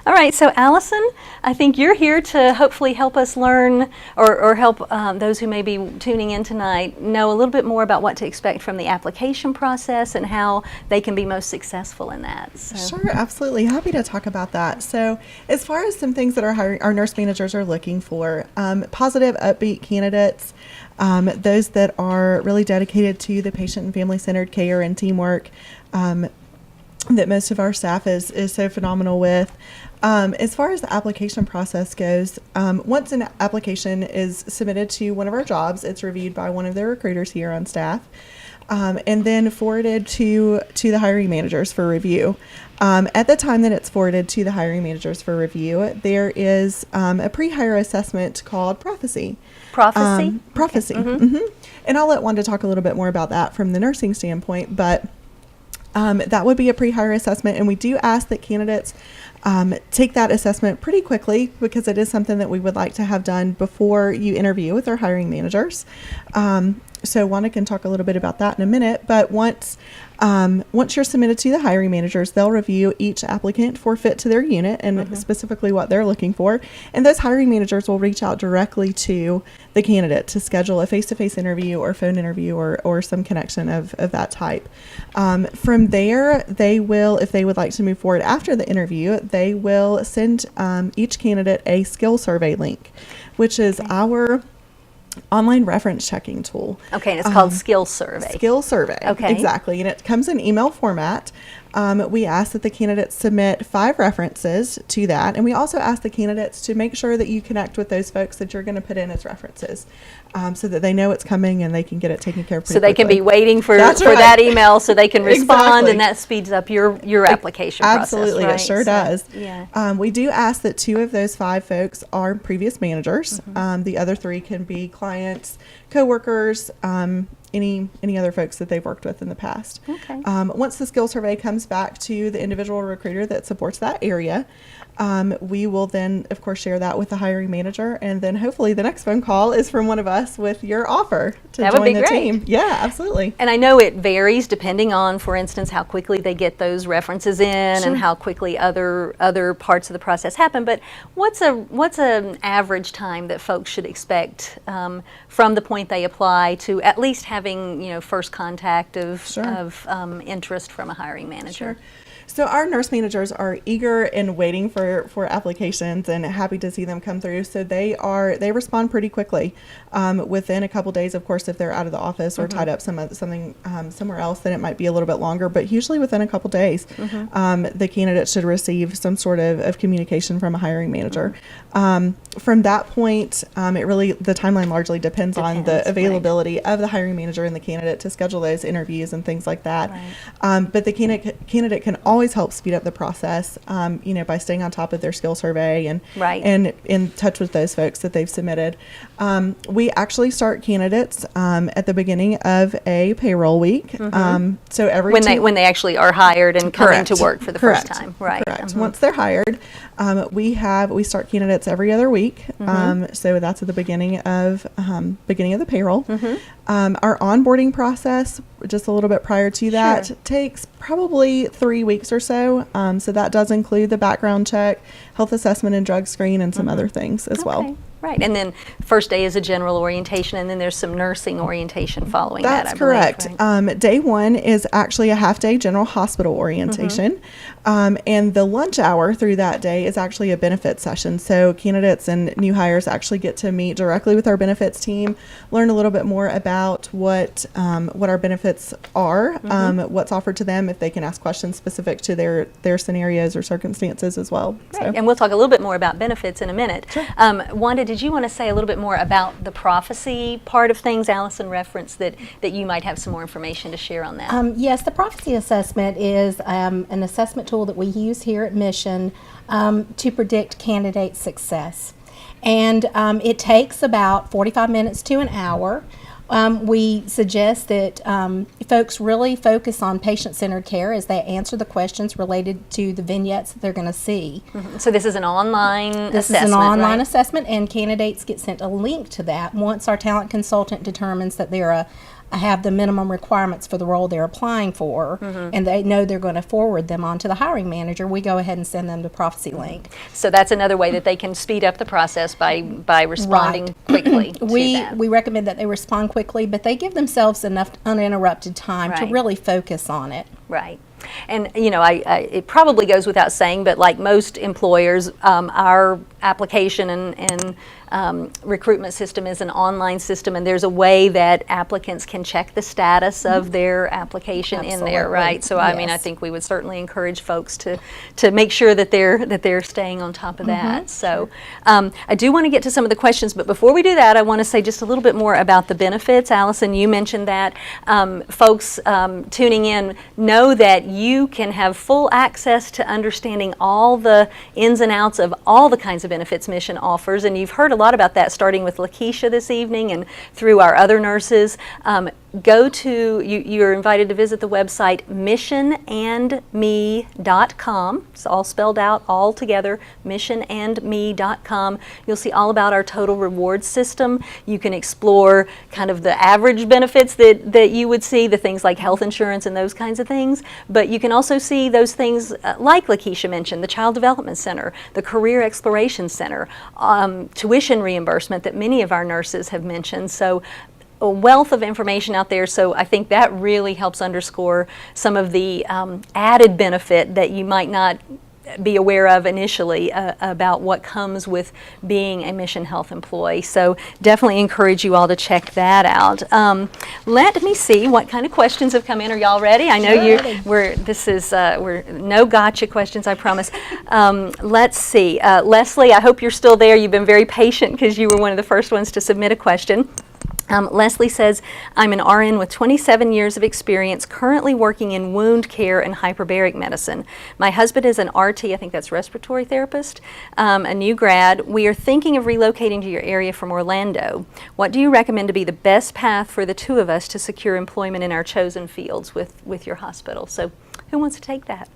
All right. So Allison, I think you're here to hopefully help us learn or help those who may be tuning in tonight know a little bit more about what to expect from the application process and how they can be most successful in that. So. Sure, absolutely. Happy to talk about that. So as far as some things that our nurse managers are looking for, positive, upbeat candidates, those that are really dedicated to the patient and family-centered care and teamwork, that most of our staff is so phenomenal with. As far as the application process goes, once an application is submitted to one of our jobs, it's reviewed by one of the recruiters here on staff, and then forwarded to the hiring managers for review. At the time that it's forwarded to the hiring managers for review, there is a pre-hire assessment called Prophecy. Prophecy? Prophecy. Mm-hmm. And I'll let Wanda talk a little bit more about that from the nursing standpoint, but that would be a pre-hire assessment, and we do ask that candidates take that assessment pretty quickly because it is something that we would like to have done before you interview with our hiring managers. So Wanda can talk a little bit about that in a minute, but once you're submitted to the hiring managers, they'll review each applicant for fit to their unit and specifically what they're looking for. And those hiring managers will reach out directly to the candidate to schedule a face-to-face interview or phone interview or some connection of that type. From there, they will, if they would like to move forward after the interview, they will send each candidate a skill survey link, which is our online reference checking tool. Okay, and it's called Skill Survey. Skill Survey. Okay. Exactly. And it comes in email format. We ask that the candidates submit 5 references to that. And we also ask the candidates to make sure that you connect with those folks that you're going to put in as references so that they know it's coming and they can get it taken care of pretty So they can quickly. be waiting for That's right. that email so they can respond, Exactly. and that speeds up your application process. Absolutely, right? it sure So, does. Yeah. We do ask that 2 of those 5 folks are previous managers. The other 3 can be clients, coworkers, any other folks that they've worked with in the past. Okay. Once the skill survey comes back to the individual recruiter that supports that area, we will then, of course, share that with the hiring manager, and then hopefully the next phone call is from one of us with your offer to That would join be the great. team. Yeah, absolutely. And I know it varies depending on, for instance, how quickly they get those references in and how quickly other parts of the process happen. But what's an average time that folks should expect from the point they apply to at least having first contact of interest from a hiring manager? Sure. So our nurse managers are eager and waiting for applications and happy to see them come through. So they respond pretty quickly. Within a couple days, of course, if they're out of the office or tied up something somewhere else, then it might be a little bit longer. But usually within a couple days, the candidate should receive some sort of communication from a hiring manager. From that point, the timeline largely depends on the availability of the hiring manager and the candidate to schedule those interviews and things like that. Right. But the candidate can always help speed up the process, by staying on top of their skill survey and in touch with those folks that they've submitted. We actually start candidates at the beginning of a payroll week. So every when they actually are hired and coming to work for the first time, right? Correct. Once they're hired, we start candidates every other week. So that's at the beginning of the payroll. Our onboarding process, just a little bit prior to that, takes probably 3 weeks or so. So that does include the background check, health assessment and drug screen, and some other things as well. Right, and then first day is a general orientation, and then there's some nursing orientation following that. That's correct. Right? Day 1 is actually a half-day general hospital orientation, and the lunch hour through that day is actually a benefits session. So candidates and new hires actually get to meet directly with our benefits team, learn a little bit more about what our benefits are, what's offered to them, if they can ask questions specific to their scenarios or circumstances as well. Right. So. And we'll talk a little bit more about benefits in a minute. Sure. Wanda, did you want to say a little bit more about the prophecy part of things? Allison referenced that you might have some more information to share on that. Yes, the prophecy assessment is an assessment tool that we use here at Mission to predict candidate success. And it takes about 45 minutes to an hour. We suggest that folks really focus on patient-centered care as they answer the questions related to the vignettes that they're going to see. So this is an online assessment, This is an online right? assessment, and candidates get sent a link to that once our talent consultant determines that they're have the minimum requirements for the role they're applying for, and they know they're going to forward them on to the hiring manager. We go ahead and send them the prophecy link. So that's another way that they can speed up the process by responding quickly to that. We recommend that they respond quickly, but they give themselves enough uninterrupted time to Right. really focus on it. Right. And it probably goes without saying, but like most employers, our application and recruitment system is an online system, and there's a way that applicants can check the status of their application in there, right? So I mean, I think we would certainly encourage folks to make sure that they're staying on top of that. So I do want to get to some of the questions, but before we do that, I want to say just a little bit more about the benefits. Allison, you mentioned that. Folks tuning in know that you can have full access to understanding all the ins and outs of all the kinds of benefits Mission offers, and you've heard a lot about that starting with Lakeisha this evening and through our other nurses. You're invited to visit the website missionandme.com. It's all spelled out, all together, missionandme.com. You'll see all about our total rewards system. You can explore kind of the average benefits that you would see, the things like health insurance and those kinds of things. But you can also see those things like Lakeisha mentioned, the Child Development Center, the Career Exploration Center, tuition reimbursement that many of our nurses have mentioned. So a wealth of information out there, so I think that really helps underscore some of the added benefit that you might not be aware of initially about what comes with being a Mission Health employee. So definitely encourage you all to check that out. Let me see what kind of questions have come in. Are y'all ready? I know we're no gotcha questions, I promise. Let's see. Leslie, I hope you're still there. You've been very patient because you were one of the first ones to submit a question. Leslie says, I'm an RN with 27 years of experience, currently working in wound care and hyperbaric medicine. My husband is an RT, I think that's respiratory therapist, a new grad. We are thinking of relocating to your area from Orlando. What do you recommend to be the best path for the two of us to secure employment in our chosen fields with your hospital? So who wants to take that?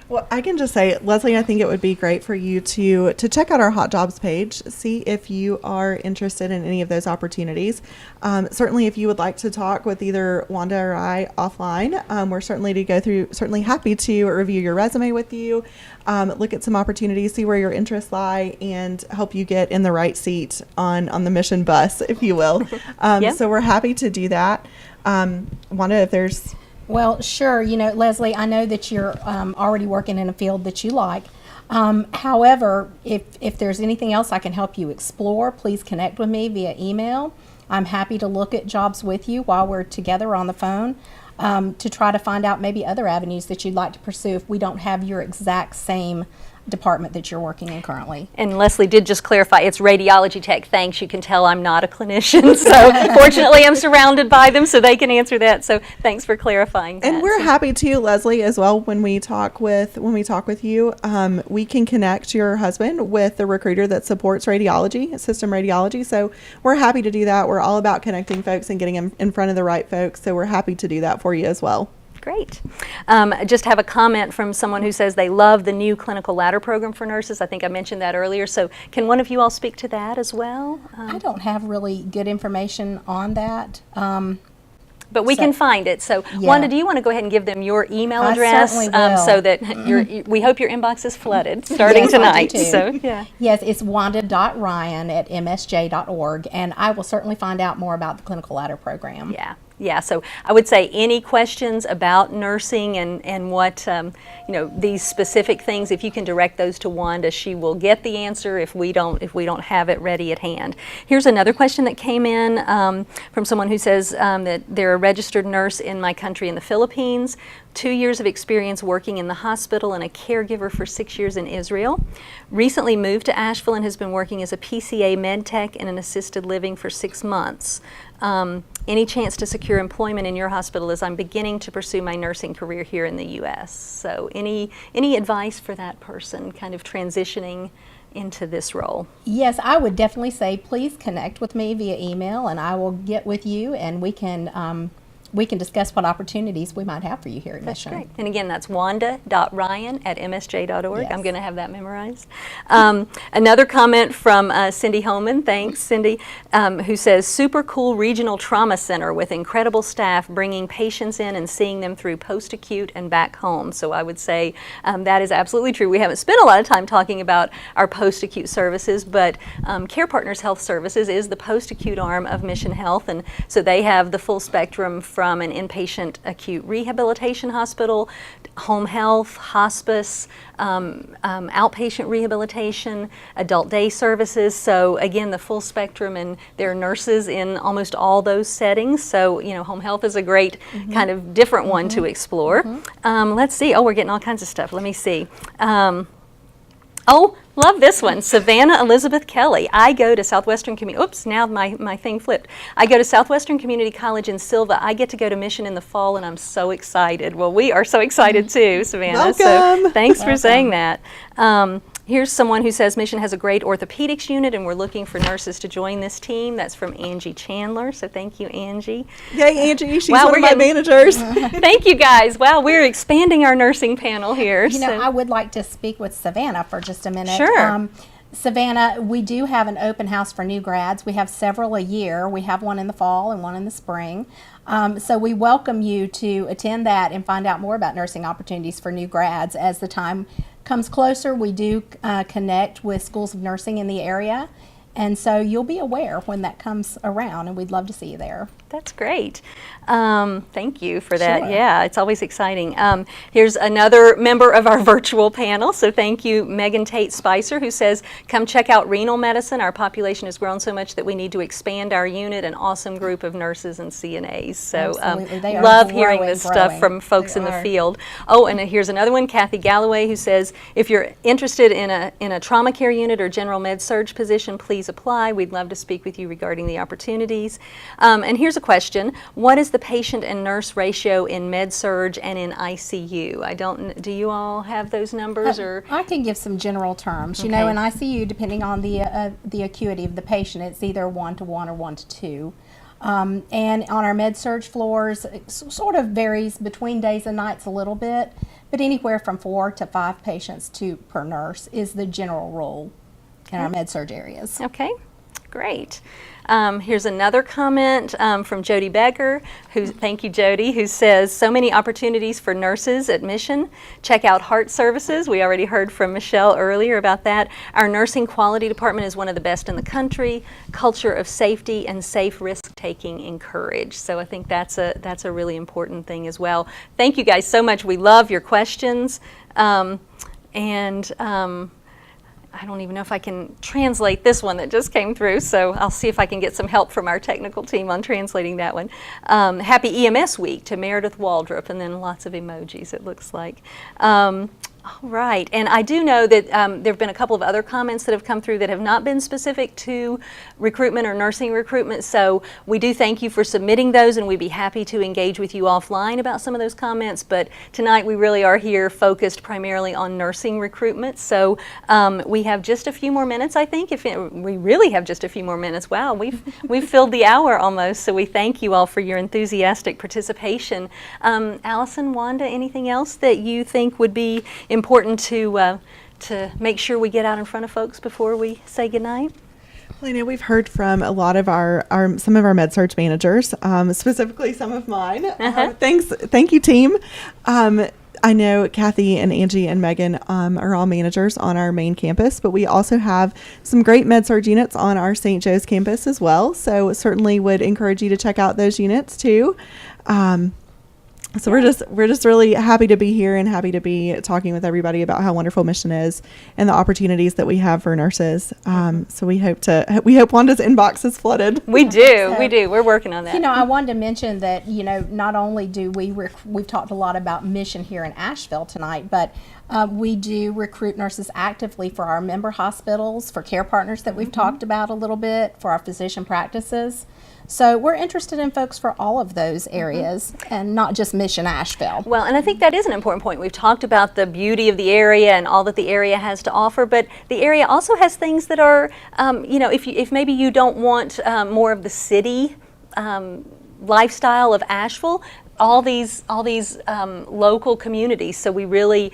Well, I can just say, Leslie, I think it would be great for you to check out our Hot Jobs page, see if you are interested in any of those opportunities. Certainly, if you would like to talk with either Wanda or I offline, we're certainly happy to review your resume with you, look at some opportunities, see where your interests lie, and help you get in the right seat on the Mission bus, if you will. Yep. So we're happy to do that. Wanda, if there's... Well, sure. Leslie, I know that you're already working in a field that you like. However, if there's anything else I can help you explore, please connect with me via email. I'm happy to look at jobs with you while we're together on the phone to try to find out maybe other avenues that you'd like to pursue if we don't have your exact same department that you're working in currently. And Leslie did just clarify, it's radiology tech. Thanks. You can tell I'm not a clinician, so fortunately I'm surrounded by them so they can answer that. So thanks for clarifying that. And we're happy to, Leslie, as well. When we talk with you, we can connect your husband with the recruiter that supports radiology, system radiology. So we're happy to do that. We're all about connecting folks and getting them in front of the right folks. So we're happy to do that for you as well. Great. I just have a comment from someone who says they love the new clinical ladder program for nurses. I think I mentioned that earlier. So can one of you all speak to that as well? I don't have really good information on that. But we can find it. So Wanda, do you want to go ahead and give them your email address so that we hope your inbox is flooded starting tonight. So Yes, it's wanda.ryan@msj.org, and I will certainly find out more about the clinical ladder program. Yeah, so I would say any questions about nursing and what, these specific things, if you can direct those to Wanda, she will get the answer if we don't have it ready at hand. Here's another question that came in from someone who says that they're a registered nurse in my country in the Philippines, 2 years of experience working in the hospital and a caregiver for 6 years in Israel. Recently moved to Asheville and has been working as a PCA med tech in an assisted living for 6 months. Any chance to secure employment in your hospital as I'm beginning to pursue my nursing career here in the U.S.? So any advice for that person kind of transitioning into this role? Yes, I would definitely say please connect with me via email, and I will get with you and we can discuss what opportunities we might have for you here at Mission. That's great. And again, that's wanda.ryan@msj.org. Yes. I'm going to have that memorized. Another comment from Cindy Holman, thanks Cindy, who says, super cool regional trauma center with incredible staff bringing patients in and seeing them through post-acute and back home. So I would say that is absolutely true. We haven't spent a lot of time talking about our post-acute services, but Care Partners Health Services is the post-acute arm of Mission Health, and so they have the full spectrum from an inpatient acute rehabilitation hospital, home health, hospice, outpatient rehabilitation, adult day services. So again, the full spectrum, and there are nurses in almost all those settings. So, you know, home health is a great kind of different one to explore. Let's see. Oh, we're getting all kinds of stuff. Let me see. Oh, love this one. Savannah Elizabeth Kelly. I go to Southwestern Community. Oops, now my thing flipped. I go to Southwestern Community College in Silva. I get to go to Mission in the fall, and I'm so excited. Well, we are so excited too, Savannah. Welcome. So thanks for saying that. Here's someone who says Mission has a great orthopedics unit, and we're looking for nurses to join this team. That's from Angie Chandler. So thank you, Angie. Yay, Angie. She's Wow, one of we're my managers. Thank you, guys. Wow, we're expanding our nursing panel here. You know, so- I would like to speak with Savannah for just a minute. Sure. Savannah, we do have an open house for new grads. We have several a year. We have one in the fall and one in the spring. So we welcome you to attend that and find out more about nursing opportunities for new grads. As the time comes closer, we do connect with schools of nursing in the area. And so you'll be aware when that comes around, and we'd love to see you there. That's great. Thank you for that. Sure. Yeah, it's always exciting. Here's another member of our virtual panel. So thank you, Megan Tate Spicer, who says, come check out renal medicine. Our population has grown so much that we need to expand our unit. An awesome group of nurses and CNAs. So Absolutely. They are love hearing growing, this stuff growing. from folks They in the are. field. Oh, and here's another one, Kathy Galloway, who says, if you're interested in a trauma care unit or general med surge position, please apply. We'd love to speak with you regarding the opportunities. And here's a question. What is the patient and nurse ratio in med surge and in ICU? Do you all have those numbers? Or I can give some general terms. You know, in ICU, depending on the acuity of the patient, it's either 1 to 1 or 1 to 2. And on our med surge floors, it sort of varies between days and nights a little bit, but anywhere from 4 to 5 patients per nurse is the general rule in our med surge areas. Okay, great. Here's another comment from Jody Becker, thank you, Jody, who says, so many opportunities for nurses at Mission. Check out Heart Services. We already heard from Michelle earlier about that. Our nursing quality department is one of the best in the country. Culture of safety and safe risk-taking encouraged. So I think that's a really important thing as well. Thank you guys so much. We love your questions. I don't even know if I can translate this one that just came through, so I'll see if I can get some help from our technical team on translating that one. Happy EMS Week to Meredith Waldrop, and then lots of emojis, it looks like. All right, and I do know that there have been a couple of other comments that have come through that have not been specific to recruitment or nursing recruitment, so we do thank you for submitting those, and we'd be happy to engage with you offline about some of those comments, but tonight we really are here focused primarily on nursing recruitment, so we have just a few more minutes, I think. We really have just a few more minutes. Wow, we've filled the hour almost, so we thank you all for your enthusiastic participation. Allison, Wanda, anything else that you think would be important to make sure we get out in front of folks before we say goodnight? Well, I know we've heard from a lot of some of our med surge managers, specifically some of mine. Thank you, team. I know Kathy and Angie and Megan are all managers on our main campus, but we also have some great med surge units on our St. Joe's campus as well. So certainly would encourage you to check out those units too. So we're just really happy to be here and happy to be talking with everybody about how wonderful Mission is and the opportunities that we have for nurses. So we hope Wanda's inbox is flooded. We do. We're working on that. You know, I wanted to mention that, you know, not only do we've talked a lot about Mission here in Asheville tonight, but we do recruit nurses actively for our member hospitals, for care partners that we've talked about a little bit, for our physician practices. So we're interested in folks for all of those areas and not just Mission Asheville. Well, and I think that is an important point. We've talked about the beauty of the area and all that the area has to offer, but the area also has things that are, you know, if maybe you don't want more of the city lifestyle of Asheville, all these local communities. So we really,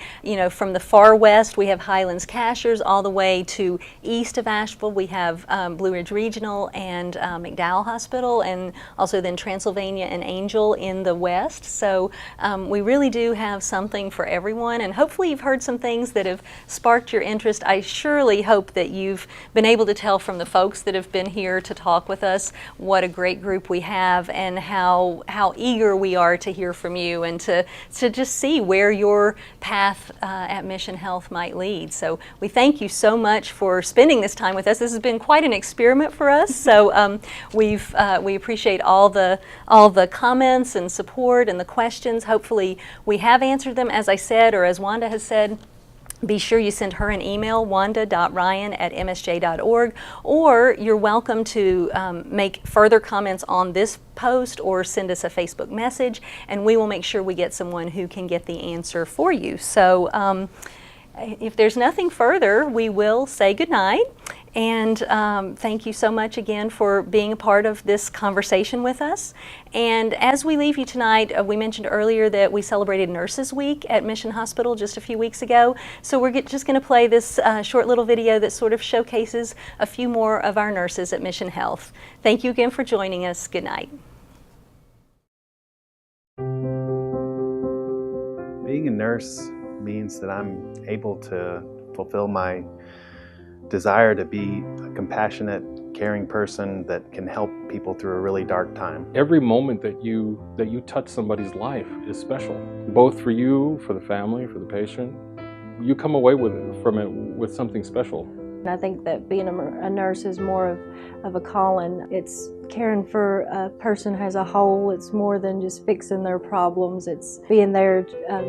from the far west, we have Highlands Cashers, all the way to east of Asheville, we have Blue Ridge Regional and McDowell Hospital, and also then Transylvania and Angel in the west. So we really do have something for everyone, and hopefully you've heard some things that have sparked your interest. I surely hope that you've been able to tell from the folks that have been here to talk with us what a great group we have, and how eager we are to hear from you, and to just see where your path at Mission Health might lead. So we thank you so much for spending this time with us. This has been quite an experiment for us. So we appreciate all the comments and support and the questions. Hopefully we have answered them, as I said, or as Wanda has said. Be sure you send her an email, wanda.ryan@msj.org, or you're welcome to make further comments on this post or send us a Facebook message, and we will make sure we get someone who can get the answer for you. So if there's nothing further, we will say goodnight. And thank you so much again for being a part of this conversation with us. And as we leave you tonight, we mentioned earlier that we celebrated Nurses Week at Mission Hospital just a few weeks ago. So we're just going to play this short little video that sort of showcases a few more of our nurses at Mission Health. Thank you again for joining us. Good night. Being a nurse means that I'm able to fulfill my desire to be a compassionate, caring person that can help people through a really dark time. Every moment that you touch somebody's life is special, both for you, for the family, for the patient. You come away from it with something special. I think that being a nurse is more of a calling. It's caring for a person as a whole. It's more than just fixing their problems. It's being there,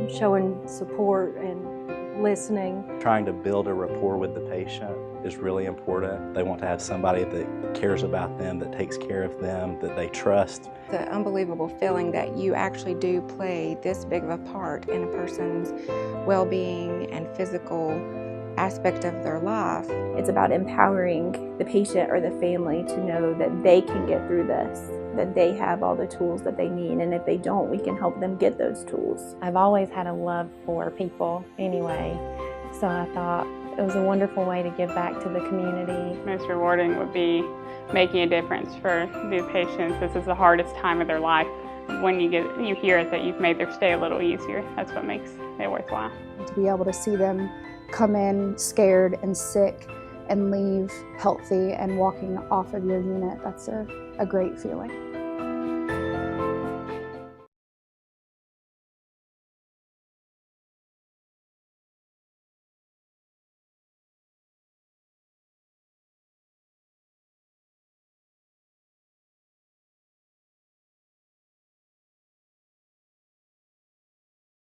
showing support and listening. Trying to build a rapport with the patient is really important. They want to have somebody that cares about them, that takes care of them, that they trust. The unbelievable feeling that you actually do play this big of a part in a person's well-being and physical aspect of their life. It's about empowering the patient or the family to know that they can get through this, that they have all the tools that they need, and if they don't, we can help them get those tools. I've always had a love for people anyway, so I thought it was a wonderful way to give back to the community. Most rewarding would be making a difference for the patients. This is the hardest time of their life. When you hear it that you've made their stay a little easier, that's what makes it worthwhile. To be able to see them come in scared and sick and leave healthy and walking off of your unit, that's a great feeling.